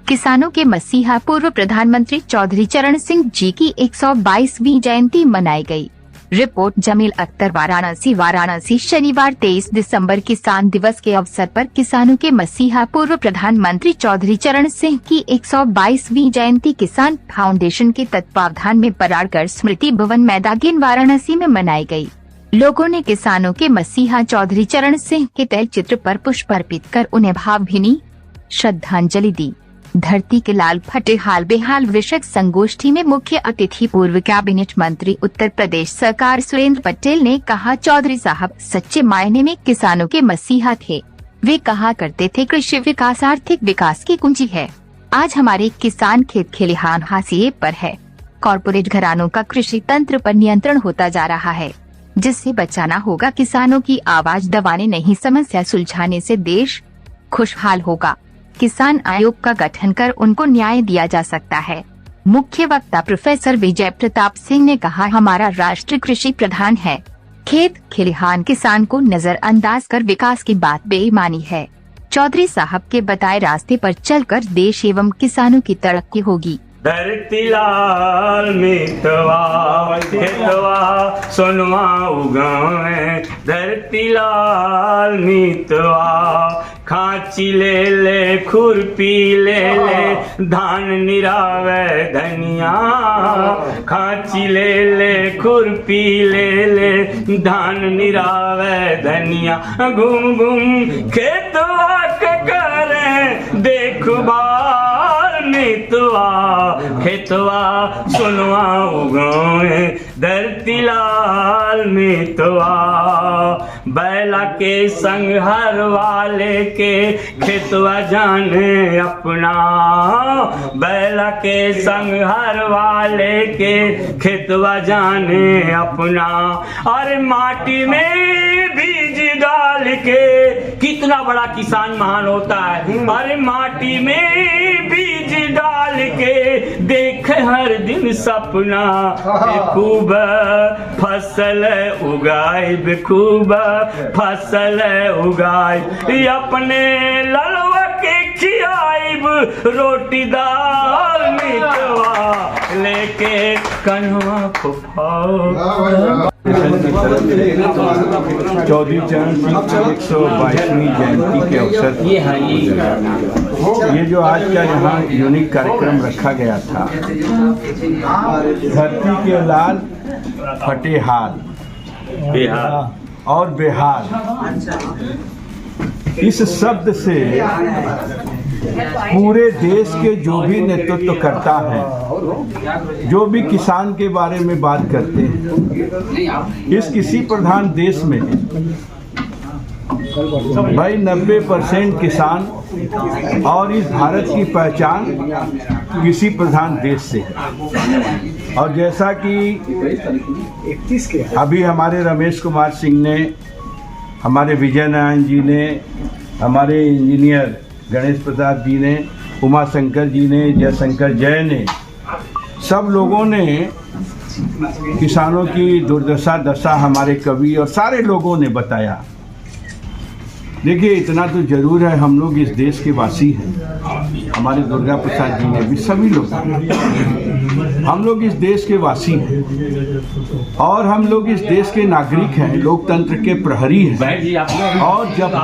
किसानों के मसीहा पूर्व प्रधानमंत्री चौधरी चरण सिंह जी की 122वीं जयंती मनाई गई। रिपोर्ट जमील अख्तर, वाराणसी। शनिवार 23 दिसंबर किसान दिवस के अवसर पर किसानों के मसीहा पूर्व प्रधानमंत्री चौधरी चरण सिंह की 122वीं जयंती किसान फाउंडेशन के तत्वावधान में पराड़गढ़ स्मृति भवन मैदान वाराणसी में मनाई गई। लोगों ने किसानों के मसीहा चौधरी चरण सिंह के तैल चित्र पर पुष्प अर्पित कर उन्हें भावभीनी श्रद्धांजलि दी। धरती के लाल फटे हाल बेहाल विषयक संगोष्ठी में मुख्य अतिथि पूर्व कैबिनेट मंत्री उत्तर प्रदेश सरकार सुरेंद्र पटेल ने कहा, चौधरी साहब सच्चे मायने में किसानों के मसीहा थे। वे कहा करते थे, कृषि विकास आर्थिक विकास की कुंजी है। आज हमारे किसान खेत खलिहान हाशिए पर है। कॉरपोरेट घरानों का कृषि तंत्र पर नियंत्रण होता जा रहा है, जिससे बचाना होगा। किसानों की आवाज दबाने नहीं, समस्या सुलझाने से देश खुशहाल होगा। किसान आयोग का गठन कर उनको न्याय दिया जा सकता है। मुख्य वक्ता प्रोफेसर विजय प्रताप सिंह ने कहा, हमारा राष्ट्र कृषि प्रधान है। खेत खलिहान किसान को नजरअंदाज कर विकास की बात बेईमानी है। चौधरी साहब के बताए रास्ते पर चलकर देश एवं किसानों की तरक्की होगी। धरती लाल मितवा खेतवा सोनवा उगावे, धरती लाल मितवा खांची ले ले खुरपी ले ले धान निरावे धनिया, खांची ले ले खुरपी ले ले धान निरावे धनिया। घूम घूम खेतवा के करे देखभाल मितवा खेतवा सुनवा उगाए, धरती लाल मितवा बैला के संग हर वाले के खेतवा जाने अपना, बैला के संग हर वाले के खेतवा जाने अपना। अरे माटी में बीज डाल के कितना बड़ा किसान महान होता है। अरे माटी में बीज डाल के देख हर दिन सपना, खूब फसल उगाए, खूब फसल उगाए, अपने ललवा के खियाइब रोटी दाल मितवा लेके कन्हवा को खाओ। चौधरी चरण सिंह की 122वीं जयंती के अवसर ये जो आज का यहाँ यूनिक कार्यक्रम रखा गया था, धरती के लाल फटे हाल और बेहाल, इस शब्द से पूरे देश के जो भी नेतृत्व करता है, जो भी किसान के बारे में बात करते हैं, इस किसी प्रधान देश में भाई 90% किसान, और इस भारत की पहचान किसी प्रधान देश से है। और जैसा कि अभी हमारे रमेश कुमार सिंह ने, हमारे विजय नारायण जी ने, हमारे इंजीनियर गणेश प्रसाद जी ने, उमा शंकर जी ने, जयशंकर जय ने, सब लोगों ने किसानों की दुर्दशा दशा हमारे कवि और सारे लोगों ने बताया। देखिए, इतना तो जरूर है, हम लोग इस देश के वासी हैं। हमारे दुर्गा प्रसाद जी ने भी, सभी लोग, हम लोग इस देश के वासी हैं और हम लोग इस देश के नागरिक हैं, लोकतंत्र के प्रहरी हैं। और जब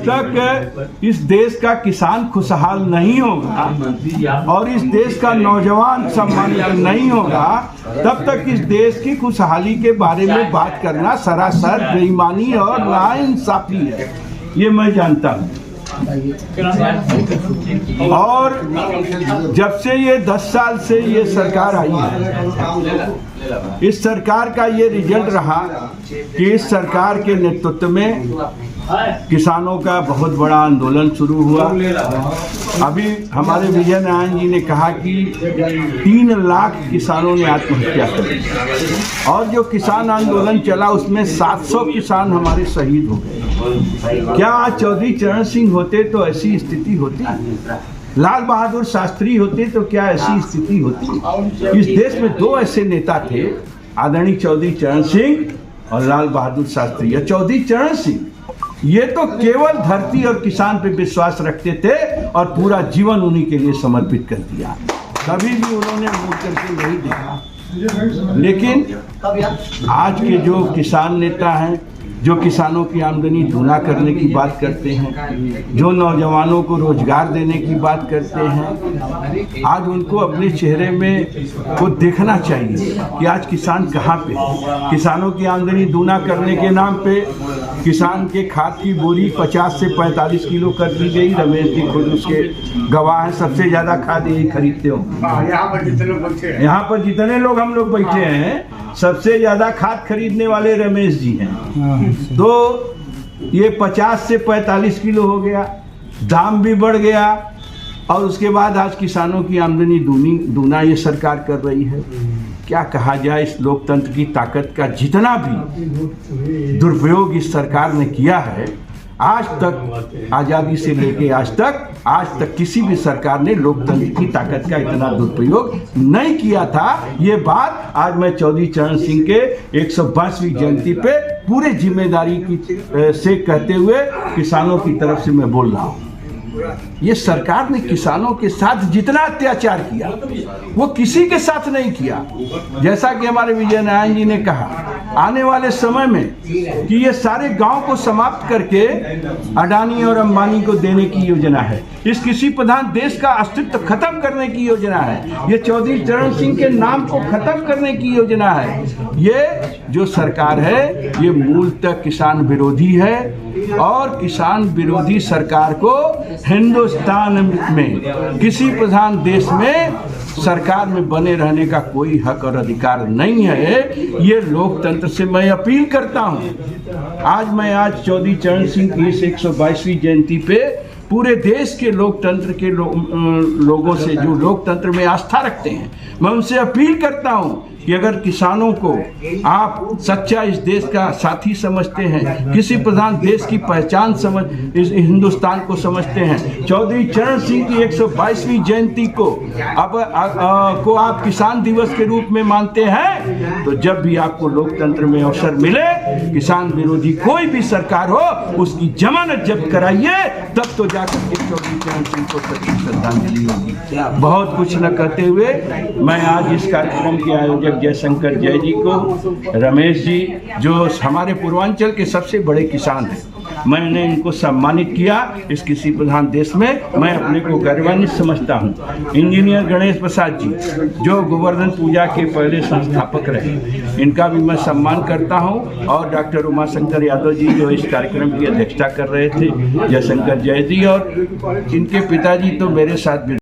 तक इस देश का किसान खुशहाल नहीं होगा और इस देश का नौजवान सम्मानित नहीं होगा, तब तक इस देश की खुशहाली के बारे में बात करना सरासर बेईमानी और नाइंसाफी है, ये मैं जानता हूँ। और जब से ये 10 साल से ये सरकार आई है, इस सरकार का ये रिजल्ट रहा कि इस सरकार के नेतृत्व में किसानों का बहुत बड़ा आंदोलन शुरू हुआ। अभी हमारे विजय नारायण जी ने कहा कि 3 लाख किसानों ने आत्महत्या की और जो किसान आंदोलन चला उसमें 700 किसान हमारे शहीद हो गए। क्या आज चौधरी चरण सिंह होते तो ऐसी स्थिति होती? लाल बहादुर शास्त्री होते तो क्या ऐसी स्थिति होती? इस देश में 2 ऐसे नेता थे, आदरणीय चौधरी चरण सिंह और लाल बहादुर शास्त्री। चौधरी चरण सिंह ये तो केवल धरती और किसान पे विश्वास रखते थे और पूरा जीवन उन्हीं के लिए समर्पित कर दिया। कभी भी उन्होंने मुड़ करके नहीं देखा। लेकिन आज के जो किसान नेता हैं, जो किसानों की आमदनी दूना करने की बात करते हैं, जो नौजवानों को रोजगार देने की बात करते हैं, आज उनको अपने चेहरे में को देखना चाहिए कि आज किसान कहाँ पे है। किसानों की आमदनी दूना करने के नाम पे किसान के खाद की बोरी 50 से 45 किलो कर दी गई। रमेश जी खुद उसके गवाह हैं, सबसे ज़्यादा खाद यही खरीदते हो। यहाँ पर जितने लोग हम लोग बैठे हैं, सबसे ज़्यादा खाद खरीदने वाले रमेश जी हैं। तो ये 50 से 45 किलो हो गया, दाम भी बढ़ गया, और उसके बाद आज किसानों की आमदनी दूना ये सरकार कर रही है। क्या कहा जाए, इस लोकतंत्र की ताकत का जितना भी दुरुपयोग इस सरकार ने किया है, आज तक आज़ादी से लेके आज तक किसी भी सरकार ने लोकतंत्र की ताकत का इतना दुरुपयोग नहीं किया था। ये बात आज मैं चौधरी चरण सिंह के 122वीं जयंती पे पूरे जिम्मेदारी की से कहते हुए किसानों की तरफ से मैं बोल रहा हूँ। ये सरकार ने किसानों के साथ जितना अत्याचार किया वो किसी के साथ नहीं किया। जैसा कि हमारे विजय नारायण जी ने कहा, आने वाले समय में कि ये सारे गांव को समाप्त करके अडानी और अंबानी को देने की योजना है। इस कृषि प्रधान देश का अस्तित्व खत्म करने की योजना है। ये चौधरी चरण सिंह के नाम को खत्म करने की योजना है। ये जो सरकार है ये मूलतः किसान विरोधी है, और किसान विरोधी सरकार को हिंदुस्तान में किसी प्रधान देश में सरकार में बने रहने का कोई हक और अधिकार नहीं है। ये लोकतंत्र से मैं अपील करता हूँ। आज चौधरी चरण सिंह की इस 122वीं जयंती पे पूरे देश के लोकतंत्र के लोगों से जो लोकतंत्र में आस्था रखते हैं, मैं उनसे अपील करता हूँ कि अगर किसानों को आप सच्चा इस देश का साथी समझते हैं, किसी प्रधान देश की पहचान समझ इस हिंदुस्तान को समझते हैं, चौधरी चरण सिंह की 122वीं जयंती को आप किसान दिवस के रूप में मानते हैं, तो जब भी आपको लोकतंत्र में अवसर मिले, किसान विरोधी कोई भी सरकार हो, उसकी जमानत जब्त कराइए, तब तो जाकर के चौधरी चरण सिंह को सच्ची श्रद्धांजलि होगी। बहुत कुछ न कहते हुए मैं आज इस कार्यक्रम के आयोजक जयशंकर जय जी को, रमेश जी जो हमारे पूर्वांचल के सबसे बड़े किसान हैं, मैंने इनको सम्मानित किया इस कृषि प्रधान देश में। मैं अपने को गौरवान्वित समझता हूँ। इंजीनियर गणेश प्रसाद जी जो गोवर्धन पूजा के पहले संस्थापक रहे, इनका भी मैं सम्मान करता हूँ। और डॉक्टर उमाशंकर यादव जी जो इस कार्यक्रम की अध्यक्षता कर रहे थे, जयशंकर जय जी, और इनके पिताजी तो मेरे साथ भी